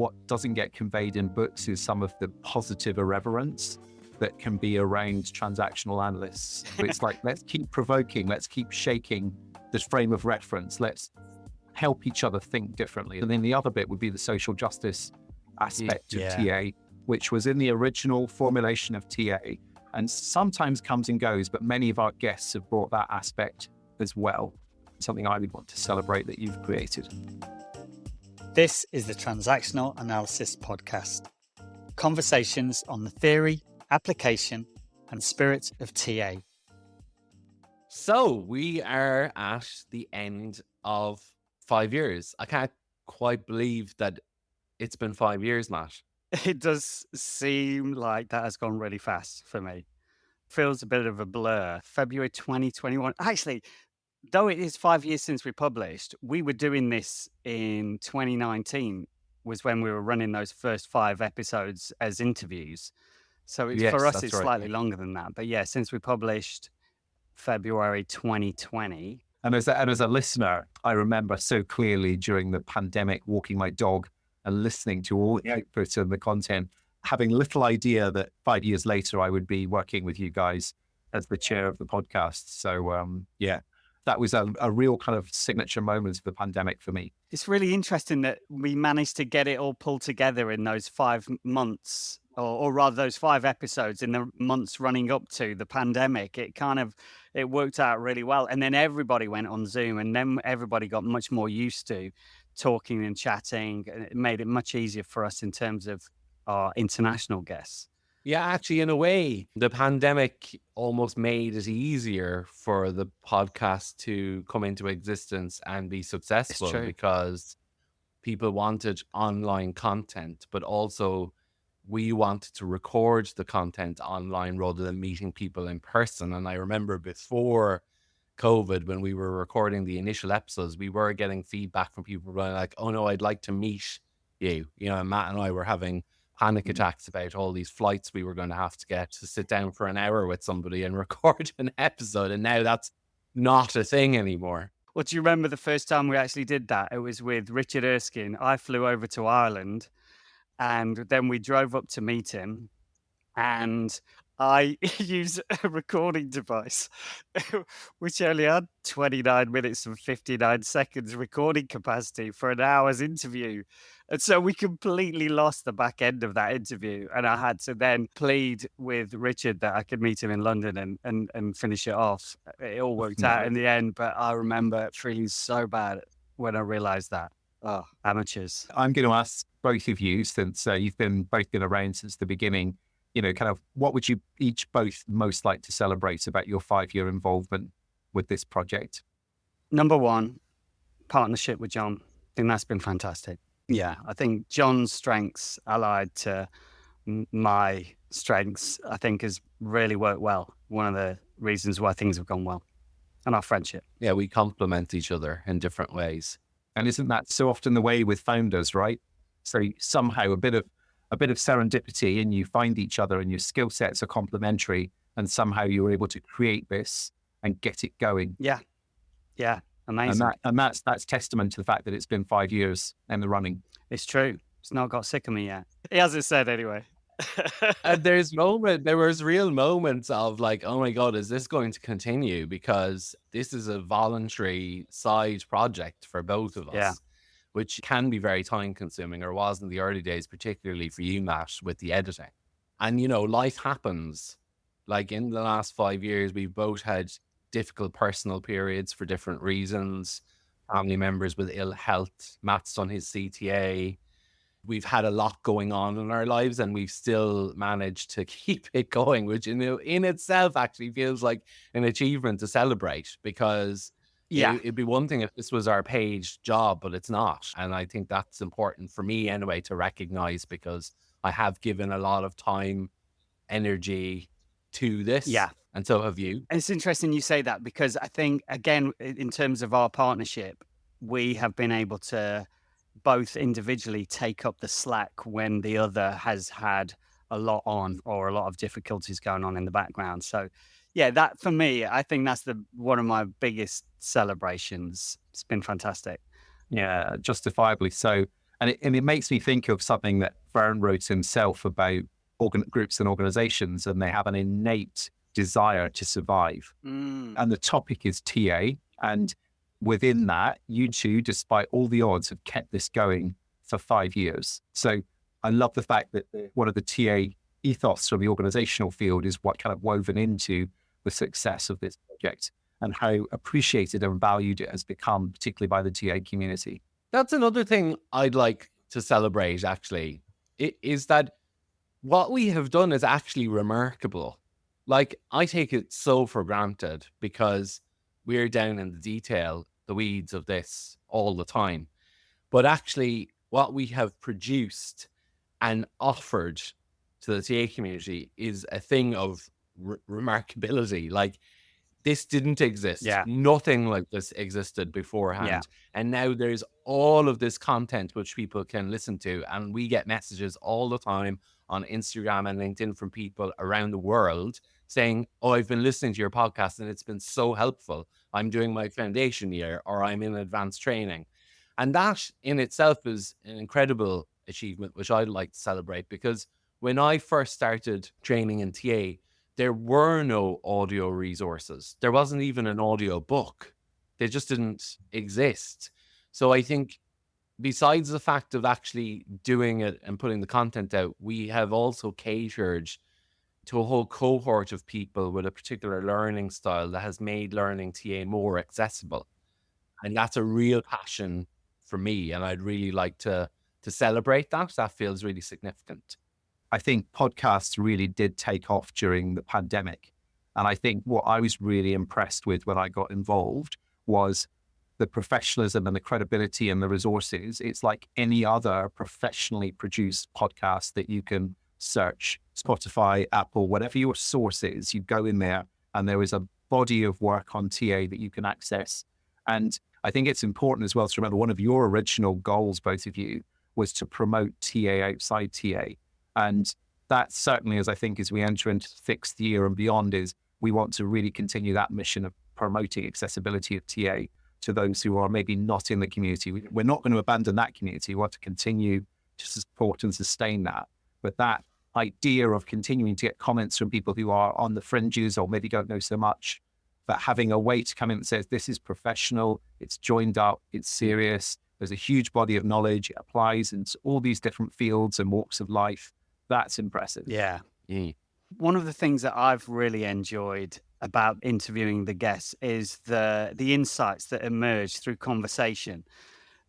what doesn't get conveyed in books is some of the positive irreverence that can be around transactional analysts. It's like, let's keep provoking, let's keep shaking this frame of reference, let's help each other think differently. And then the other bit would be the social justice aspect of TA, which was in the original formulation of TA and sometimes comes and goes, but many of our guests have brought that aspect as well. Something I would want to celebrate that you've created. This is the Transactional Analysis Podcast. Conversations on the theory, application, and spirit of TA. So we are at the end of 5 years. I can't quite believe that it's been 5 years, Matt. It does seem like that has gone really fast for me. Feels a bit of a blur. February 2021. Actually, though it is 5 years since we published, we were doing this in 2019 was when we were running those first 5 episodes as interviews. So for us, it's slightly longer than that. But yeah, since we published February 2020. And as a listener, I remember so clearly during the pandemic, walking my dog and listening to all the outputs and the content, having little idea that 5 years later, I would be working with you guys as the chair of the podcast. So that was a real kind of signature moment of the pandemic for me. It's really interesting that we managed to get it all pulled together in those 5 months, or rather those 5 episodes in the months running up to the pandemic. It worked out really well. And then everybody went on Zoom, and then everybody got much more used to talking and chatting. It made it much easier for us in terms of our international guests. Yeah, actually, in a way, the pandemic almost made it easier for the podcast to come into existence and be successful because people wanted online content, but also we wanted to record the content online rather than meeting people in person. And I remember before COVID, when we were recording the initial episodes, we were getting feedback from people going like, oh no, I'd like to meet you. You know, Matt and I were having panic attacks about all these flights we were going to have to get to sit down for an hour with somebody and record an episode. And now that's not a thing anymore. Well, do you remember the first time we actually did that? It was with Richard Erskine. I flew over to Ireland and then we drove up to meet him, and I used a recording device which only had 29 minutes and 59 seconds recording capacity for an hour's interview. And so we completely lost the back end of that interview. And I had to then plead with Richard that I could meet him in London and finish it off. It all worked out in the end, but I remember feeling so bad when I realized that. Oh, amateurs. I'm going to ask both of you, since you've both been around since the beginning, you know, kind of what would you each both most like to celebrate about your 5-year involvement with this project? Number one, partnership with John. I think that's been fantastic. Yeah, I think John's strengths allied to my strengths, I think has really worked well. One of the reasons why things have gone well, and our friendship. Yeah, we complement each other in different ways. And isn't that so often the way with founders, right? So somehow a bit of serendipity, and you find each other and your skill sets are complementary, and somehow you're able to create this and get it going. Yeah. Amazing. And that's testament to the fact that it's been 5 years in the running. It's true. It's not got sick of me yet. He hasn't said anyway. And there was real moments of like, oh my God, is this going to continue? Because this is a voluntary side project for both of us, which can be very time consuming, or was in the early days, particularly for you, Matt, with the editing. And, you know, life happens. Like in the last 5 years, we've both had difficult personal periods for different reasons. Family members with ill health. Matt's done his CTA. We've had a lot going on in our lives, and we've still managed to keep it going, which in itself actually feels like an achievement to celebrate, because it'd be one thing if this was our paid job, but it's not. And I think that's important for me anyway to recognize, because I have given a lot of time, energy to this. Yeah. And so have you. And it's interesting you say that, because I think, again, in terms of our partnership, we have been able to both individually take up the slack when the other has had a lot on, or a lot of difficulties going on in the background. So yeah, that for me, I think that's one of my biggest celebrations. It's been fantastic. Yeah, justifiably so. And it makes me think of something that Verne wrote himself about groups and organizations, and they have an innate desire to survive. And the topic is TA. And within that, you two, despite all the odds, have kept this going for 5 years. So I love the fact that one of the TA ethos from the organizational field is what kind of woven into the success of this project and how appreciated and valued it has become, particularly by the TA community. That's another thing I'd like to celebrate, actually, is that what we have done is actually remarkable. Like, I take it so for granted because we're down in the detail, the weeds of this all the time. But actually, what we have produced and offered to the TA community is a thing of remarkability. Like, this didn't exist. Yeah. Nothing like this existed beforehand. Yeah. And now there's all of this content which people can listen to. And we get messages all the time on Instagram and LinkedIn from people around the world saying, oh, I've been listening to your podcast and it's been so helpful. I'm doing my foundation year or I'm in advanced training. And that in itself is an incredible achievement, which I'd like to celebrate, because when I first started training in TA, there were no audio resources. There wasn't even an audio book. They just didn't exist. So I think besides the fact of actually doing it and putting the content out, we have also catered to a whole cohort of people with a particular learning style that has made learning TA more accessible. And that's a real passion for me. And I'd really like to celebrate that. That feels really significant. I think podcasts really did take off during the pandemic. And I think what I was really impressed with when I got involved was the professionalism and the credibility and the resources. It's like any other professionally produced podcast that you can search, Spotify, Apple, whatever your source is, you go in there and there is a body of work on TA that you can access. And I think it's important as well to remember one of your original goals, both of you, was to promote TA outside TA. And that certainly, as I think, as we enter into the 6th year and beyond, is we want to really continue that mission of promoting accessibility of TA to those who are maybe not in the community. We're not going to abandon that community. We want to continue to support and sustain that. But that idea of continuing to get comments from people who are on the fringes or maybe don't know so much, but having a way to come in that says, this is professional, it's joined up, it's serious, there's a huge body of knowledge, it applies in all these different fields and walks of life. That's impressive. Yeah. One of the things that I've really enjoyed about interviewing the guests is the insights that emerge through conversation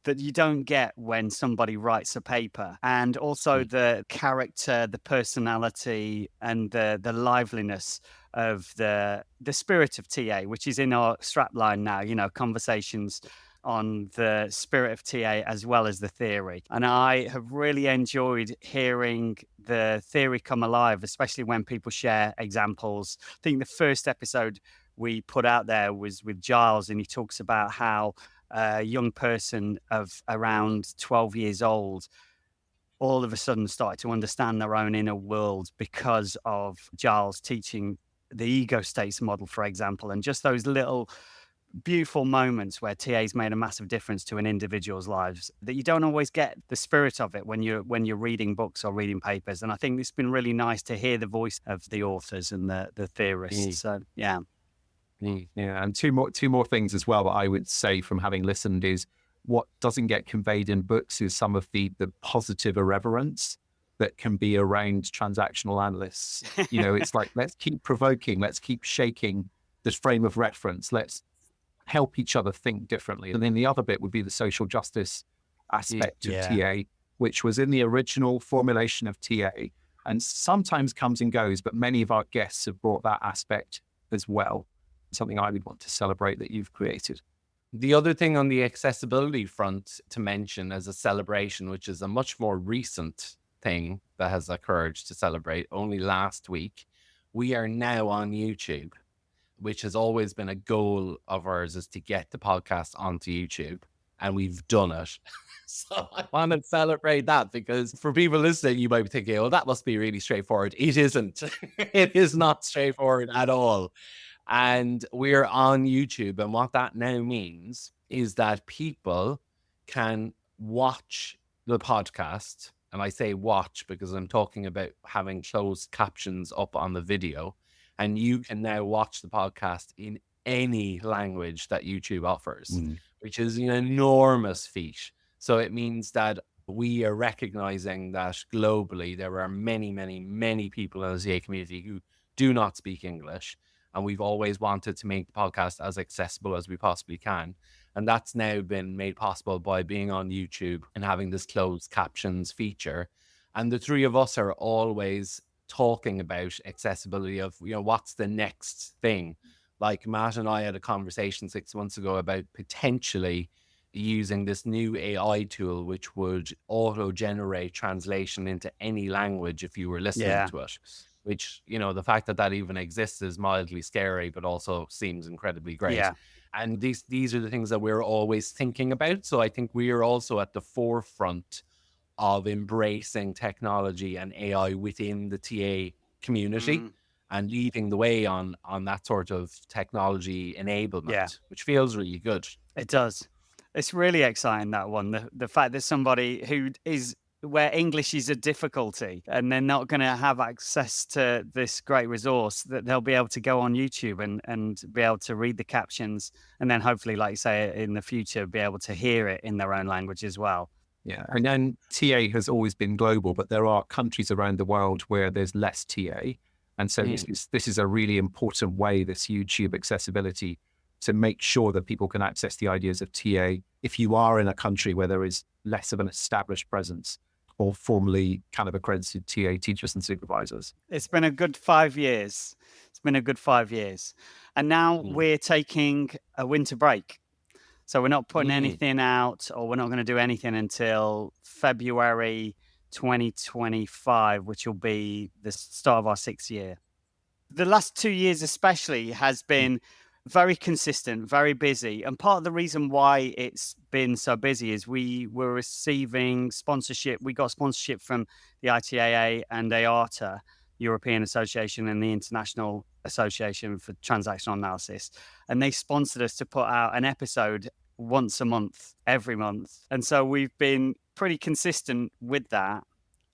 that you don't get when somebody writes a paper, and also the character, the personality, and the liveliness of the spirit of TA, which is in our strapline now, conversations on the spirit of TA as well as the theory. And I have really enjoyed hearing the theory come alive, especially when people share examples. I think the first episode we put out there was with Giles, and he talks about how a young person of around 12 years old all of a sudden started to understand their own inner world because of Giles teaching the ego states model, for example, and just those little beautiful moments where TA's made a massive difference to an individual's lives that you don't always get the spirit of it when you're reading books or reading papers. And I think it's been really nice to hear the voice of the authors and the theorists. So yeah. And two more things as well that I would say from having listened is what doesn't get conveyed in books is some of the positive irreverence that can be around transactional analysts. It's like, let's keep provoking, let's keep shaking this frame of reference, let's help each other think differently. And then the other bit would be the social justice aspect of TA, which was in the original formulation of TA and sometimes comes and goes, but many of our guests have brought that aspect as well. Something I would want to celebrate that you've created. The other thing on the accessibility front to mention as a celebration, which is a much more recent thing that has occurred to celebrate only last week, we are now on YouTube, which has always been a goal of ours, is to get the podcast onto YouTube, and we've done it. So I want to celebrate that, because for people listening, you might be thinking, oh, that must be really straightforward. It isn't. It is not straightforward at all. And we're on YouTube. And what that now means is that people can watch the podcast, and I say watch because I'm talking about having closed captions up on the video, and you can now watch the podcast in any language that YouTube offers, which is an enormous feat. So it means that we are recognizing that globally there are many, many, many people in the CA community who do not speak English. And we've always wanted to make the podcast as accessible as we possibly can. And that's now been made possible by being on YouTube and having this closed captions feature. And the three of us are always talking about accessibility of, what's the next thing? Like Matt and I had a conversation 6 months ago about potentially using this new AI tool, which would auto-generate translation into any language if you were listening to it. Which, the fact that even exists is mildly scary, but also seems incredibly great. Yeah. And these are the things that we're always thinking about. So I think we are also at the forefront of embracing technology and AI within the TA community and leading the way on that sort of technology enablement, which feels really good. It does. It's really exciting, that one. The fact that somebody who is where English is a difficulty and they're not going to have access to this great resource, that they'll be able to go on YouTube and be able to read the captions, and then hopefully, like you say, in the future, be able to hear it in their own language as well. Yeah. And then TA has always been global, but there are countries around the world where there's less TA. And so this is a really important way, this YouTube accessibility, to make sure that people can access the ideas of TA if you are in a country where there is less of an established presence or formally kind of accredited TA teachers and supervisors. It's been a good 5 years. And now we're taking a winter break. So we're not putting anything out, or we're not going to do anything until February 2025, which will be the start of our 6th year. The last 2 years especially has been very consistent, very busy. And part of the reason why it's been so busy is we were receiving sponsorship. We got sponsorship from the ITAA and ARTA, European Association, and the International Association for Transactional Analysis. And they sponsored us to put out an episode once a month, every month. And so we've been pretty consistent with that.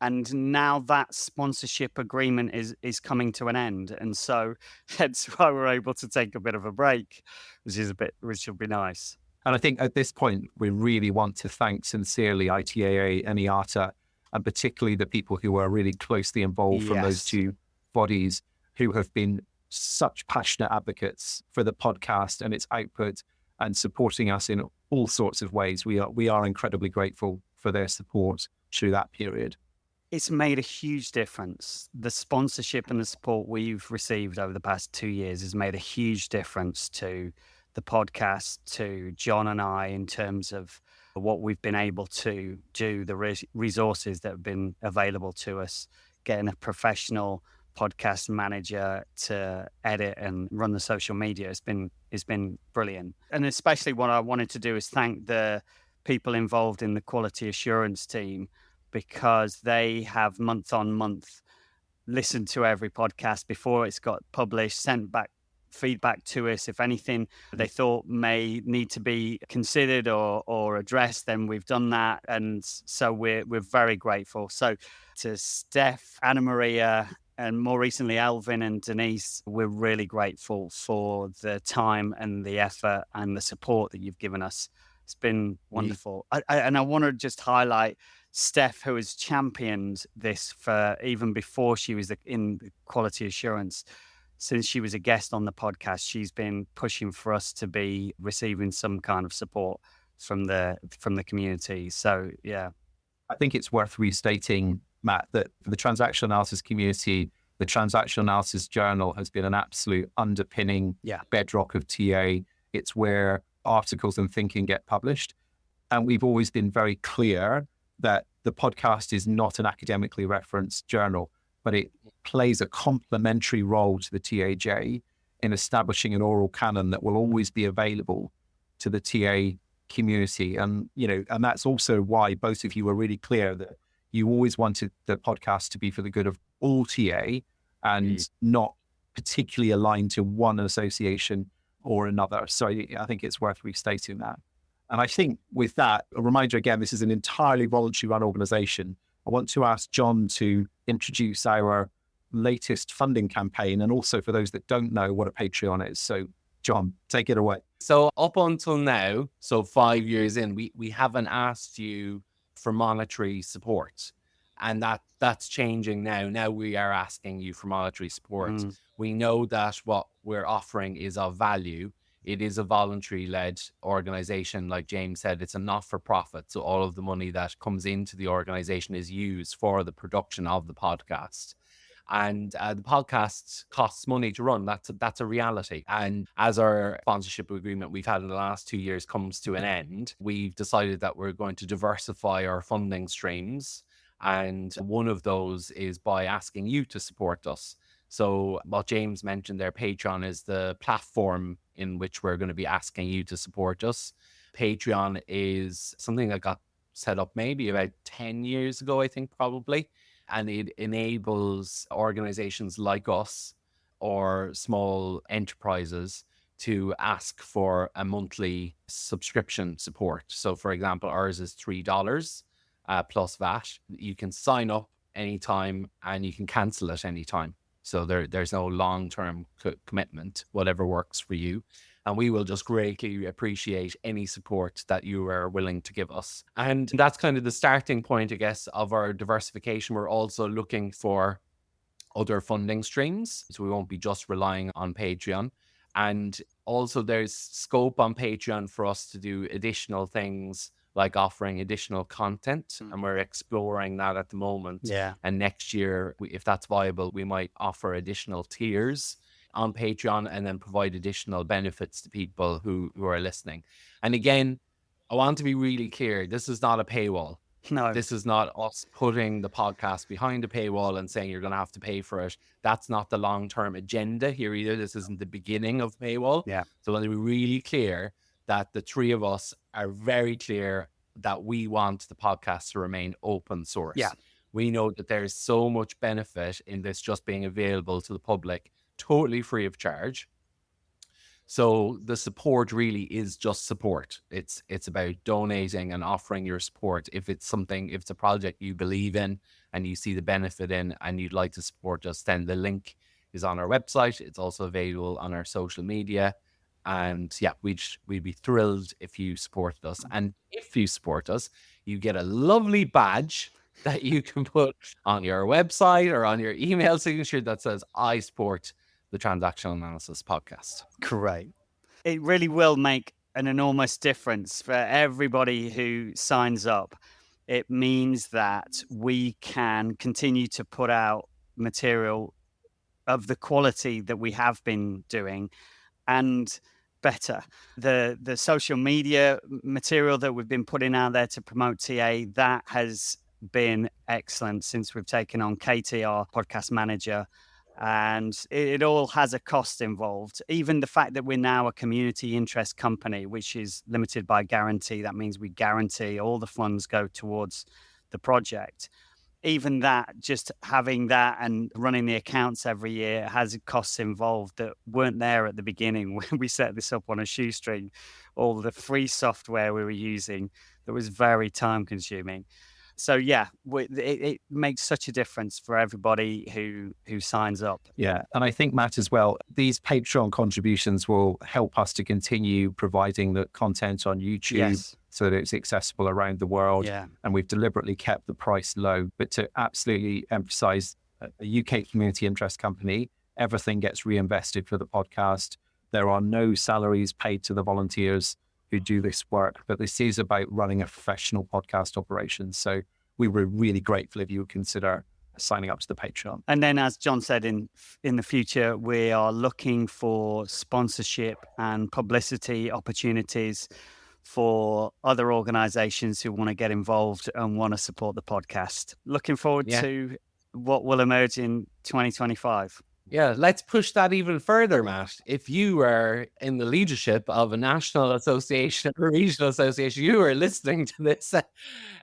And now that sponsorship agreement is coming to an end. And so that's why we're able to take a bit of a break, which will be nice. And I think at this point, we really want to thank sincerely ITAA and IATA, and particularly the people who are really closely involved from those two bodies, who have been such passionate advocates for the podcast and its output and supporting us in all sorts of ways. We are incredibly grateful for their support through that period. It's made a huge difference. The sponsorship and the support we've received over the past 2 years has made a huge difference to the podcast, to John and I, in terms of what we've been able to do, the resources that have been available to us, getting a professional podcast manager to edit and run the social media has been brilliant. And especially what I wanted to do is thank the people involved in the quality assurance team, because they have month on month listened to every podcast before it's got published, sent back feedback to us. If anything they thought may need to be considered or addressed, then we've done that. And so we're very grateful. So to Steph, Anna Maria, and more recently Alvin and Denise, we're really grateful for the time and the effort and the support that you've given us. It's been wonderful. And I want to just highlight Steph, who has championed this for even before she was in the quality assurance. Since she was a guest on the podcast, she's been pushing for us to be receiving some kind of support from the community. So, yeah. I think it's worth restating, Matt, that for the transactional analysis community, the Transactional Analysis Journal has been an absolute underpinning bedrock of TA. It's where articles and thinking get published. And we've always been very clear that the podcast is not an academically referenced journal, but it plays a complementary role to the TAJ in establishing an oral canon that will always be available to the TA community. And, and that's also why both of you were really clear that you always wanted the podcast to be for the good of all TA and not particularly aligned to one association or another. So I think it's worth restating that. And I think with that, a reminder again, this is an entirely voluntary run organization. I want to ask John to introduce our latest funding campaign, and also for those that don't know what a Patreon is. So John, take it away. So up until now, so 5 years in, we haven't asked you for monetary support. And that's changing now. Now we are asking you for monetary support. We know that what we're offering is of value. It is a voluntary-led organization. Like James said, it's a not-for-profit. So all of the money that comes into the organization is used for the production of the podcast. And the podcast costs money to run. That's a reality. And as our sponsorship agreement we've had in the last 2 years comes to an end, we've decided that we're going to diversify our funding streams. And one of those is by asking you to support us. So what James mentioned there, Patreon is the platform in which we're going to be asking you to support us. Patreon is something that got set up maybe about 10 years ago, I think, probably. And it enables organizations like us or small enterprises to ask for a monthly subscription support. So for example, ours is $3 plus VAT. You can sign up anytime and you can cancel at any time. So there's no long-term commitment, whatever works for you. And we will just greatly appreciate any support that you are willing to give us. And that's kind of the starting point, I guess, of our diversification. We're also looking for other funding streams. So we won't be just relying on Patreon. And also there's scope on Patreon for us to do additional things like offering additional content. And we're exploring that at the moment. Yeah. And next year, if that's viable, we might offer additional tiers on Patreon and then provide additional benefits to people who are listening. And again, I want to be really clear. This is not a paywall. No. This is not us putting the podcast behind a paywall and saying you're going to have to pay for it. That's not the long-term agenda here either. This isn't the beginning of paywall. Yeah. So I want to be really clear that the three of us are very clear that we want the podcast to remain open source. Yeah. We know that there's so much benefit in this just being available to the public, totally free of charge. So the support really is just support. It's about donating and offering your support. If it's a project you believe in and you see the benefit in and you'd like to support us, then the link is on our website. It's also available on our social media. And yeah, we'd be thrilled if you supported us. And if you support us, you get a lovely badge that you can put on your website or on your email signature that says, I support the Transactional Analysis Podcast. Great. It really will make an enormous difference for everybody who signs up. It means that we can continue to put out material of the quality that we have been doing and better. The social media material that we've been putting out there to promote TA, that has been excellent since we've taken on Katie, our podcast manager. And it all has a cost involved. Even the fact that we're now a community interest company, which is limited by guarantee, that means we guarantee all the funds go towards the project. Even that, just having that and running the accounts every year has costs involved that weren't there at the beginning when we set this up on a shoestring. All the free software we were using that was very time consuming. So yeah, it makes such a difference for everybody who signs up. Yeah, and I think, Matt, as well, these Patreon contributions will help us to continue providing the content on YouTube. Yes. So that it's accessible around the world. Yeah. And we've deliberately kept the price low. But to absolutely emphasize, a UK community interest company, everything gets reinvested for the podcast. There are no salaries paid to the volunteers who do this work, but this is about running a professional podcast operation. So we were really grateful if you would consider signing up to the Patreon. And then, as John said, in the future, we are looking for sponsorship and publicity opportunities for other organizations who want to get involved and want to support the podcast. Looking forward to what will emerge in 2025. Yeah, let's push that even further, Matt. If you are in the leadership of a national association or regional association, you are listening to this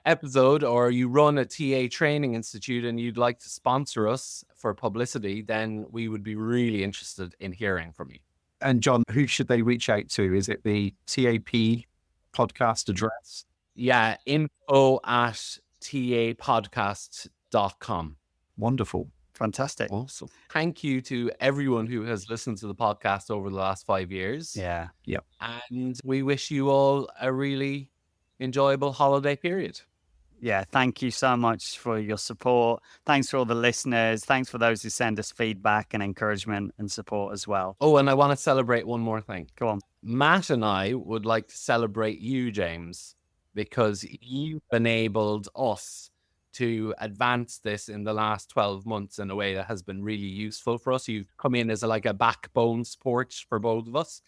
episode, or you run a TA training institute and you'd like to sponsor us for publicity, then we would be really interested in hearing from you. And John, who should they reach out to? Is it the TAP podcast address? Yeah, info@tapodcast.com. Wonderful. Fantastic. Awesome. Thank you to everyone who has listened to the podcast over the last 5 years. Yeah. Yep. And we wish you all a really enjoyable holiday period. Yeah, thank you so much for your support. Thanks for all the listeners. Thanks for those who send us feedback and encouragement and support as well. Oh, and I want to celebrate one more thing. Go on. Matt and I would like to celebrate you, James, because you've enabled us to advance this in the last 12 months in a way that has been really useful for us. You've come in as like a backbone support for both of us.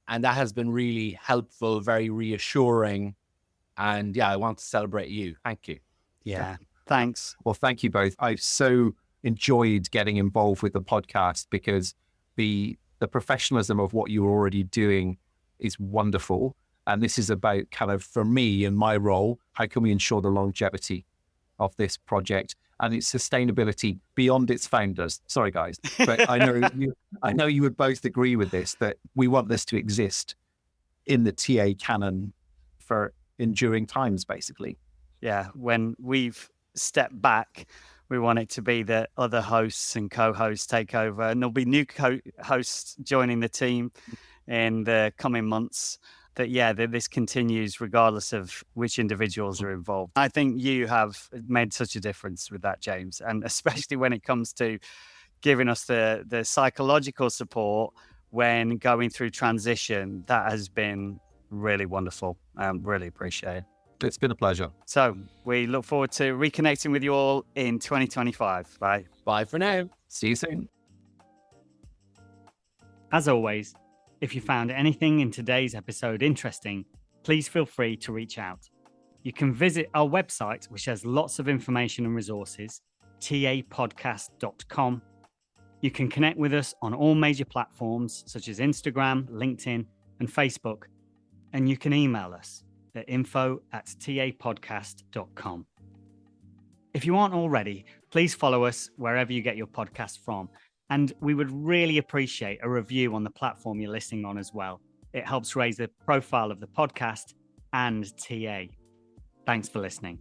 And that has been really helpful, very reassuring. And yeah, I want to celebrate you. Thank you. Yeah, thanks. Well, thank you both. I've so enjoyed getting involved with the podcast because the professionalism of what you're already doing is wonderful. And this is about kind of, for me and my role, how can we ensure the longevity of this project and its sustainability beyond its founders? Sorry, guys, but I know you would both agree with this, that we want this to exist in the TA canon for enduring times, basically. Yeah, when we've stepped back, we want it to be that other hosts and co-hosts take over, and there'll be new co-hosts joining the team in the coming months. That this continues regardless of which individuals are involved. I think you have made such a difference with that, James, and especially when it comes to giving us the psychological support when going through transition. That has been really wonderful. Really appreciate it. It's been a pleasure. So we look forward to reconnecting with you all in 2025. Bye. Bye for now. See you soon. As always, if you found anything in today's episode interesting, please feel free to reach out. You can visit our website, which has lots of information and resources, tapodcast.com. You can connect with us on all major platforms such as Instagram, LinkedIn, and Facebook. And you can email us at info@tapodcast.com. If you aren't already, please follow us wherever you get your podcast from. And we would really appreciate a review on the platform you're listening on as well. It helps raise the profile of the podcast and TA. Thanks for listening.